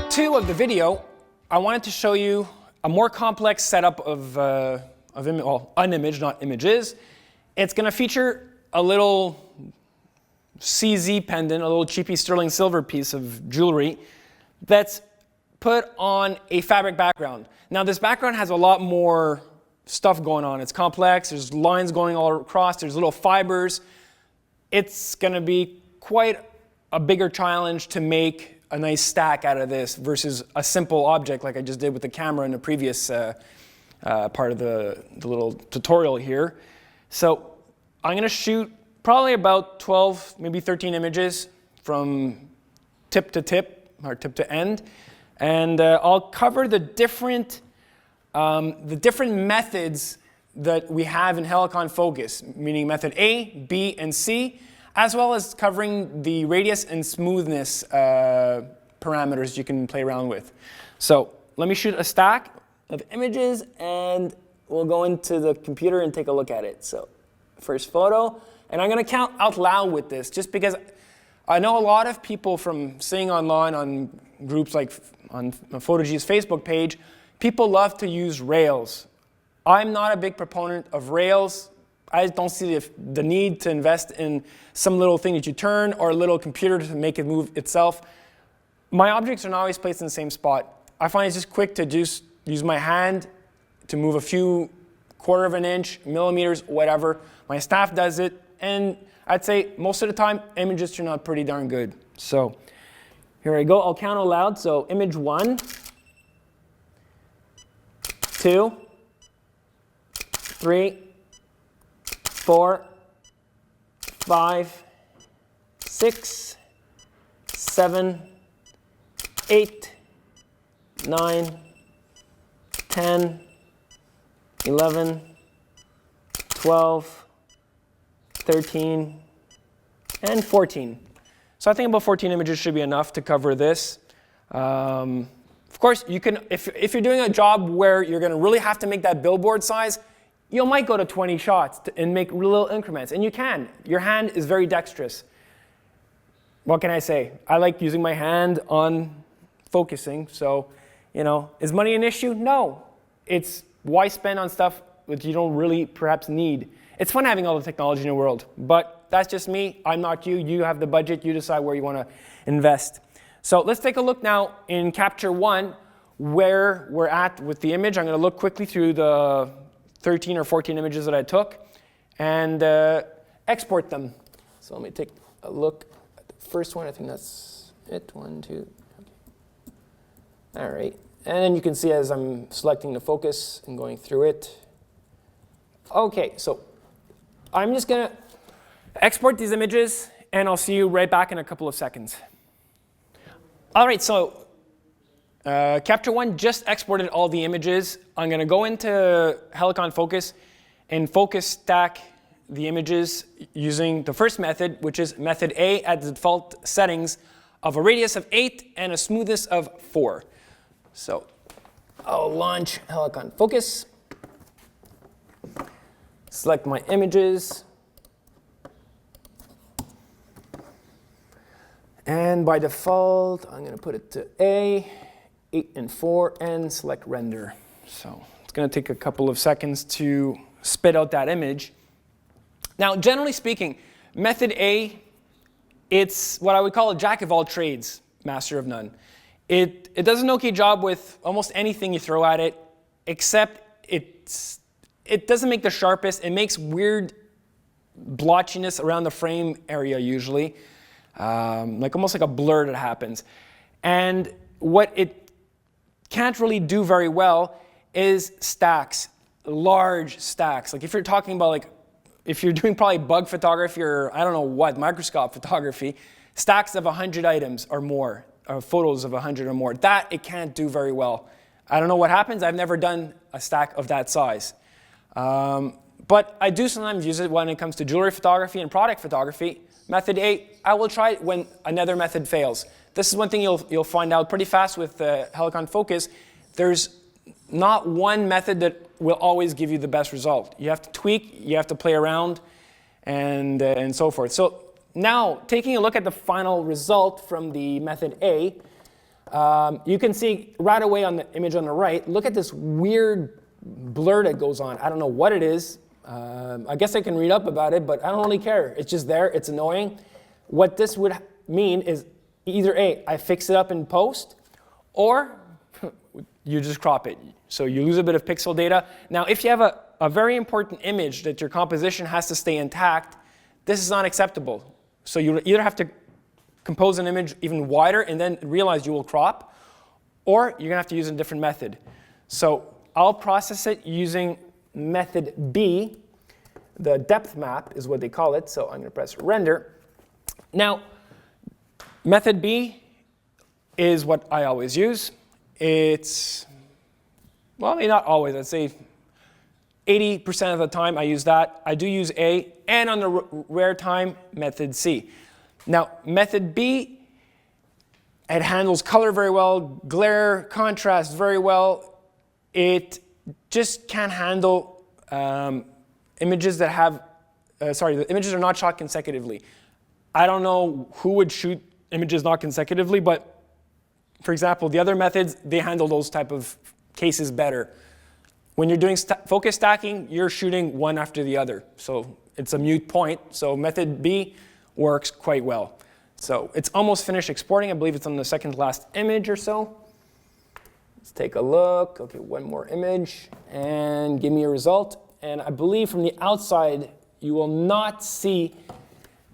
part 2 of the video, I wanted to show you a more complex setup of an image, not images. It's going to feature a little CZ pendant, a little cheapy sterling silver piece of jewelry that's put on a fabric background. Now this background has a lot more stuff going on. It's complex, there's lines going all across, there's little fibers. It's going to be quite a bigger challenge to make a nice stack out of this versus a simple object like I just did with the camera in the previous part of the little tutorial here. So I'm going to shoot probably about 12, maybe 13 images from tip to tip, or tip to end. And I'll cover the different methods that we have in Helicon Focus, meaning method A, B, and C, as well as covering the radius and smoothness parameters you can play around with. So let me shoot a stack of images, and we'll go into the computer and take a look at it. So first photo, and I'm going to count out loud with this, just because I know a lot of people from seeing online on groups like on Photigy's Facebook page, people love to use rails. I'm not a big proponent of rails. I don't see the need to invest in some little thing that you turn or a little computer to make it move itself. My objects are not always placed in the same spot. I find it's just quick to just use my hand to move a few quarter of an inch, millimeters, whatever. My staff does it, and I'd say most of the time, images turn out pretty darn good. So here I go. I'll count aloud. So image 1, 2, 3, 4, 5, 6, 7, 8, 9, 10, 11, 12, 13, and 14. So I think about 14 images should be enough to cover this. Of course, you can, if you're doing a job where you're going to really have to make that billboard size, you might go to 20 shots and make little increments, and you can. Your hand is very dexterous. What can I say? I like using my hand on focusing, so, you know, is money an issue? No. It's why spend on stuff that you don't really perhaps need. It's fun having all the technology in the world, but that's just me. I'm not you. You have the budget. You decide where you want to invest. So let's take a look now in Capture One, where we're at with the image. I'm going to look quickly through the 13 or 14 images that I took and export them. So let me take a look at the first one. I think that's it. 1, 2. Okay. All right. And then you can see as I'm selecting the focus and going through it. OK, so I'm just going to export these images, and I'll see you right back in a couple of seconds. All right, so Capture One just exported all the images. I'm going to go into Helicon Focus and focus stack the images using the first method, which is method A at the default settings of a radius of 8 and a smoothness of 4. So I'll launch Helicon Focus, select my images, and by default, I'm going to put it to A, 8 and 4, and select render. So it's going to take a couple of seconds to spit out that image. Now, generally speaking, method A, it's what I would call a jack of all trades, master of none. It does an okay job with almost anything you throw at it, except it doesn't make the sharpest. It makes weird blotchiness around the frame area usually, like almost like a blur that happens. And what it can't really do very well is stacks, large stacks. Like if you're talking about like, if you're doing probably bug photography or I don't know what, microscope photography, stacks of 100 items or more, or photos of 100 or more, that it can't do very well. I don't know what happens. I've never done a stack of that size. But I do sometimes use it when it comes to jewelry photography and product photography. Method A, I will try it when another method fails. This is one thing you'll find out pretty fast with Helicon Focus. There's not one method that will always give you the best result. You have to tweak, you have to play around, and so forth. So now, taking a look at the final result from the method A, You can see right away on the image on the right, look at this weird blur that goes on. I don't know what it is. I guess I can read up about it, but I don't really care. It's just there. It's annoying. What this would mean is either A, I fix it up in post, or you just crop it. So you lose a bit of pixel data. Now, if you have a very important image that your composition has to stay intact, this is not acceptable. So you either have to compose an image even wider and then realize you will crop, or you're going to have to use a different method. So I'll process it using method B. The depth map is what they call it. So I'm going to press render. Now, method B is what I always use. It's, well, maybe not always. I'd say 80% of the time I use that. I do use A, and on the rare time, method C. Now, method B, it handles color very well, glare, contrast very well. It just can't handle images that have, the images are not shot consecutively. I don't know who would shoot images not consecutively, but for example, the other methods, they handle those type of cases better. When you're doing focus stacking, you're shooting one after the other. So it's a moot point. So method B works quite well. So it's almost finished exporting. I believe it's on the second to last image or so. Let's take a look. OK, one more image. And give me a result. And I believe from the outside, you will not see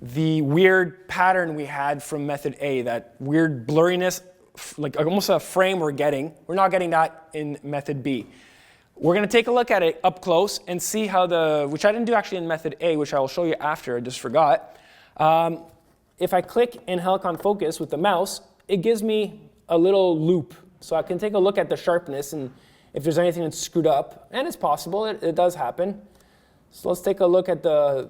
the weird pattern we had from method A, that weird blurriness, like almost a frame we're getting. We're not getting that in method B. We're going to take a look at it up close and see how which I didn't do actually in method A, which I will show you after, I just forgot. If I click in Helicon Focus with the mouse, it gives me a little loop. So I can take a look at the sharpness and if there's anything that's screwed up. And it's possible, it does happen. So let's take a look at the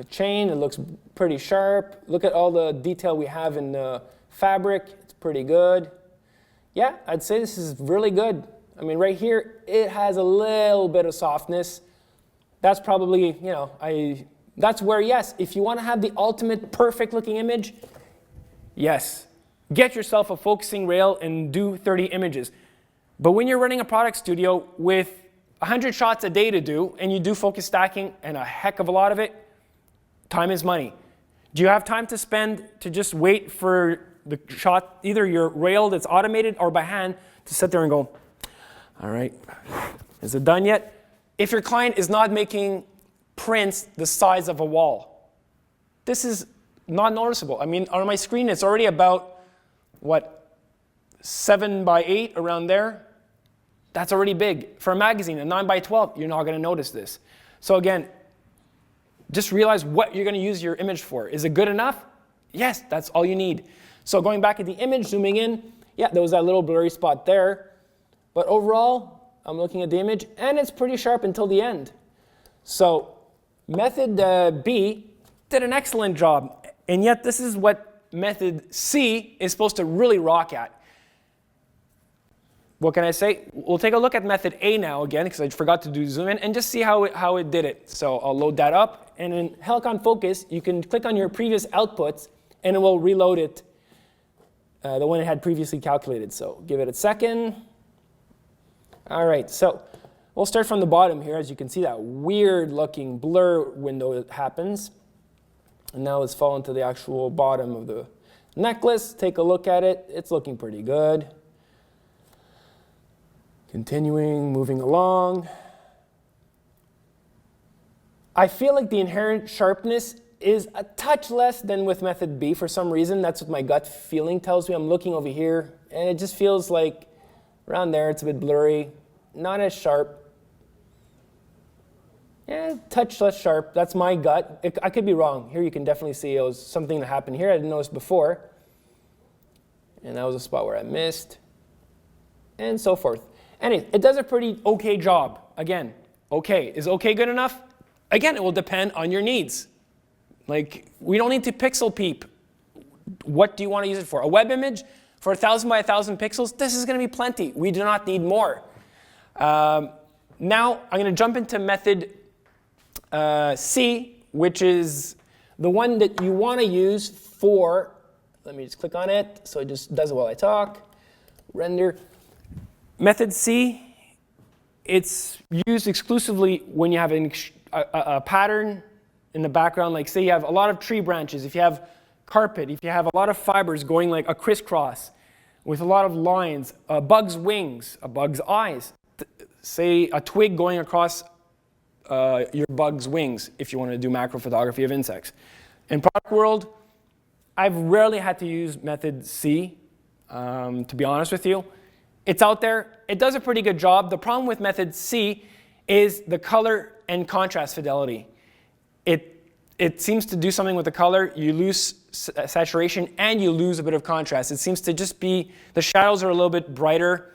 chain. It looks pretty sharp. Look at all the detail we have in the fabric. It's pretty good. Yeah, I'd say this is really good. I mean, right here, it has a little bit of softness. That's probably, that's where, yes, if you want to have the ultimate perfect looking image, yes, get yourself a focusing rail and do 30 images. But when you're running a product studio with 100 shots a day to do, and you do focus stacking and a heck of a lot of it, time is money. Do you have time to spend to just wait for the shot, either your rail that's automated or by hand, to sit there and go, all right, is it done yet? If your client is not making prints the size of a wall, this is not noticeable. I mean, on my screen, it's already about, 7 by 8, around there? That's already big. For a magazine, a 9 by 12, you're not going to notice this. So again, just realize what you're going to use your image for. Is it good enough? Yes, that's all you need. So going back at the image, zooming in, yeah, there was that little blurry spot there. But overall, I'm looking at the image, and it's pretty sharp until the end. So method B did an excellent job. And yet this is what method C is supposed to really rock at. What can I say? We'll take a look at method A now again, because I forgot to do zoom in, and just see how it did it. So I'll load that up. And in Helicon Focus, you can click on your previous outputs, and it will reload it, the one it had previously calculated. So give it a second. All right, so we'll start from the bottom here. As you can see, that weird-looking blur window happens. And now let's fall into the actual bottom of the necklace. Take a look at it. It's looking pretty good. Continuing, moving along. I feel like the inherent sharpness is a touch less than with method B for some reason. That's what my gut feeling tells me. I'm looking over here, and it just feels like around there it's a bit blurry. Not as sharp. Yeah, touch less sharp. That's my gut. I could be wrong. Here you can definitely see it was something that happened here I didn't notice before. And that was a spot where I missed. And so forth. Anyway, it does a pretty okay job. Again, okay. Is okay good enough? Again, it will depend on your needs. Like, we don't need to pixel peep. What do you want to use it for? A web image for 1,000 by 1,000 pixels? This is going to be plenty. We do not need more. Now, I'm going to jump into method C, which is the one that you want to use for Let me just click on it so it just does it while I talk. Render. Method C, it's used exclusively when you have a pattern in the background. Like say you have a lot of tree branches, if you have carpet, if you have a lot of fibers going like a crisscross with a lot of lines, a bug's wings, a bug's eyes, say a twig going across your bug's wings if you want to do macro photography of insects. In product world, I've rarely had to use method C, to be honest with you. It's out there. It does a pretty good job. The problem with method C is the color and contrast fidelity. It seems to do something with the color. You lose saturation and you lose a bit of contrast. It seems to just be, the shadows are a little bit brighter,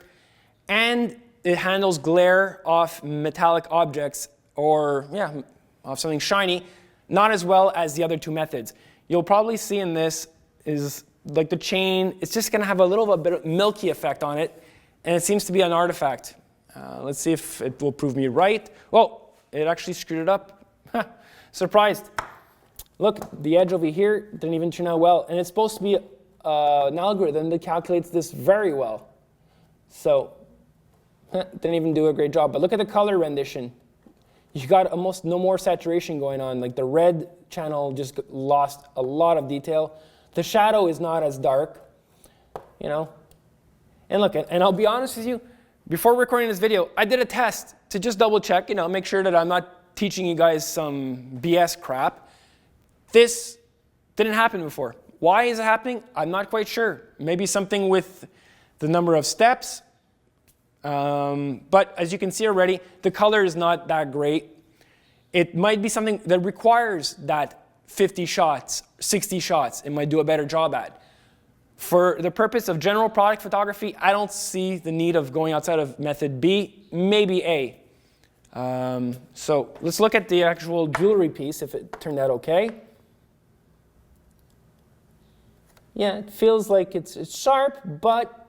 and it handles glare off metallic objects or, yeah, off something shiny, not as well as the other two methods. You'll probably see in this is like the chain, it's just going to have a little bit of milky effect on it, and it seems to be an artifact. Let's see if it will prove me right. Well, it actually screwed it up. Surprised. Look, the edge over here didn't even turn out well, and it's supposed to be an algorithm that calculates this very well. So, didn't even do a great job. But look at the color rendition. You got almost no more saturation going on. Like the red channel just lost a lot of detail. The shadow is not as dark, you know. And look, and I'll be honest with you, before recording this video, I did a test to just double check, you know, make sure that I'm not teaching you guys some BS crap. This didn't happen before. Why is it happening? I'm not quite sure. Maybe something with the number of steps. But as you can see already, the color is not that great. It might be something that requires that 50 shots, 60 shots. It might do a better job at. For the purpose of general product photography, I don't see the need of going outside of method B, maybe A. So let's look at the actual jewelry piece, if it turned out okay. Yeah, it feels like it's sharp, but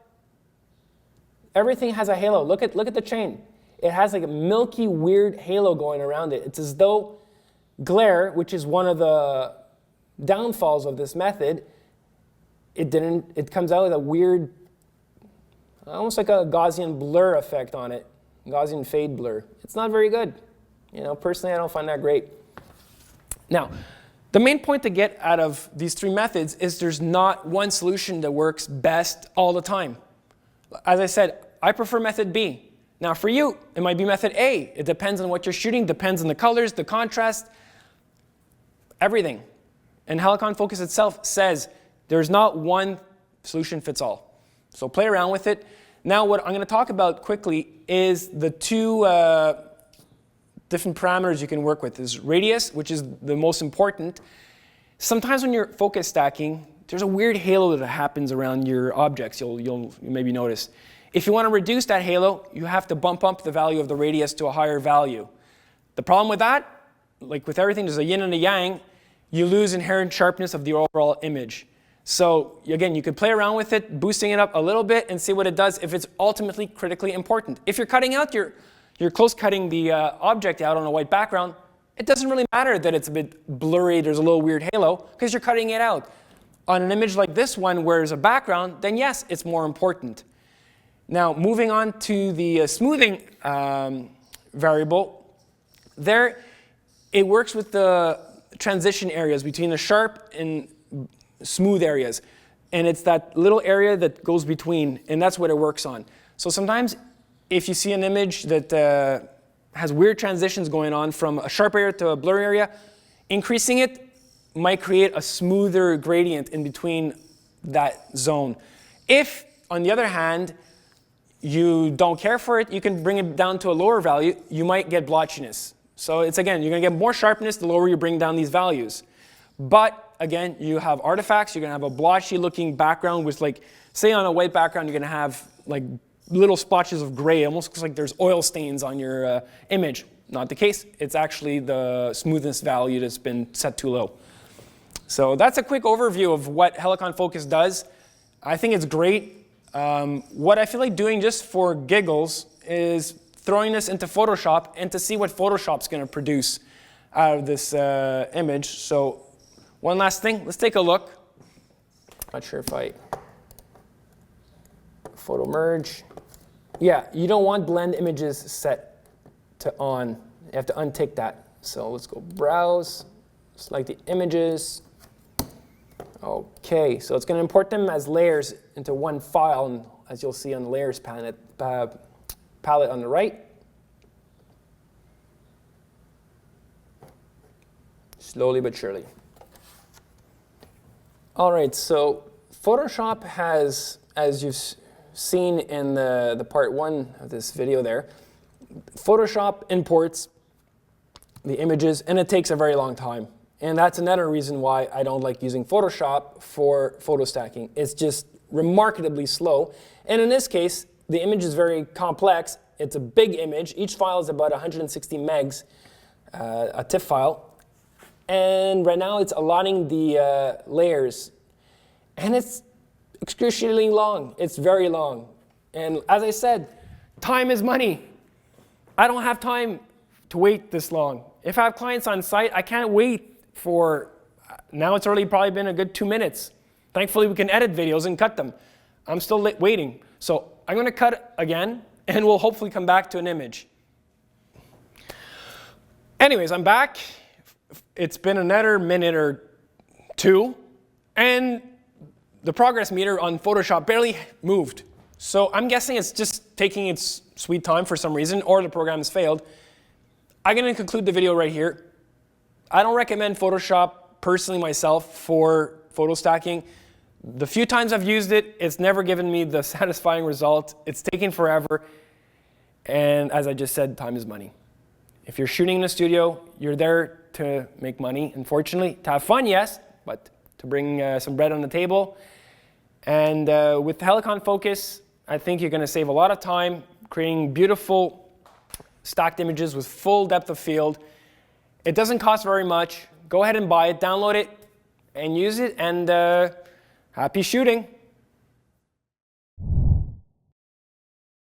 everything has a halo. Look at the chain. It has like a milky, weird halo going around it. It's as though glare, which is one of the downfalls of this method, it comes out with a weird, almost like a Gaussian blur effect on it. Gaussian fade blur. It's not very good. You know, personally, I don't find that great. Now, the main point to get out of these three methods is there's not one solution that works best all the time. As I said, I prefer method B. Now for you, it might be method A. It depends on what you're shooting, depends on the colors, the contrast, everything. And Helicon Focus itself says there's not one solution fits all. So play around with it. Now what I'm going to talk about quickly is the two different parameters you can work with. Is radius, which is the most important. Sometimes when you're focus stacking, there's a weird halo that happens around your objects, you'll maybe notice. If you want to reduce that halo, you have to bump up the value of the radius to a higher value. The problem with that, like with everything, there's a yin and a yang. You lose inherent sharpness of the overall image. So again, you could play around with it, boosting it up a little bit and see what it does if it's ultimately critically important. If you're cutting out you're close cutting the object out on a white background, it doesn't really matter that it's a bit blurry, there's a little weird halo, because you're cutting it out. On an image like this one where there's a background, then yes, it's more important. Now, moving on to the smoothing variable, there it works with the transition areas between the sharp and smooth areas. And it's that little area that goes between, and that's what it works on. So sometimes if you see an image that has weird transitions going on from a sharp area to a blurry area, increasing it might create a smoother gradient in between that zone. If, on the other hand, you don't care for it, you can bring it down to a lower value, you might get blotchiness. So it's, again, you're going to get more sharpness the lower you bring down these values. But again, you have artifacts, you're going to have a blotchy looking background with, like, say on a white background, you're going to have like little splotches of gray, almost looks like there's oil stains on your image. Not the case, it's actually the smoothness value that's been set too low. So that's a quick overview of what Helicon Focus does. I think it's great. What I feel like doing just for giggles is throwing this into Photoshop and to see what Photoshop's going to produce out of this image. So one last thing, let's take a look. Not sure if I photo merge. Yeah, you don't want blend images set to on. You have to untick that. So let's go browse, select the images. Okay, so it's going to import them as layers into one file, and as you'll see on the layers palette on the right. Slowly but surely. All right, so Photoshop has, as you've seen in the part 1 of this video there, Photoshop imports the images, and it takes a very long time. And that's another reason why I don't like using Photoshop for photo stacking. It's just remarkably slow. And in this case, the image is very complex. It's a big image. Each file is about 160 megs, a TIFF file. And right now it's allotting the layers. And it's excruciatingly long. It's very long. And as I said, time is money. I don't have time to wait this long. If I have clients on site, I can't wait for, now it's already probably been a good 2 minutes. Thankfully, we can edit videos and cut them. I'm still waiting. So I'm going to cut again, and we'll hopefully come back to an image. Anyways, I'm back. It's been another minute or 2, and the progress meter on Photoshop barely moved. So I'm guessing it's just taking its sweet time for some reason, or the program has failed. I'm going to conclude the video right here. I don't recommend Photoshop personally myself for photo stacking. The few times I've used it, it's never given me the satisfying result. It's taken forever. And as I just said, time is money. If you're shooting in a studio, you're there to make money, unfortunately. To have fun, yes, but to bring some bread on the table. And with the Helicon Focus, I think you're going to save a lot of time creating beautiful stacked images with full depth of field. It doesn't cost very much. Go ahead and buy it, download it, and use it, and happy shooting.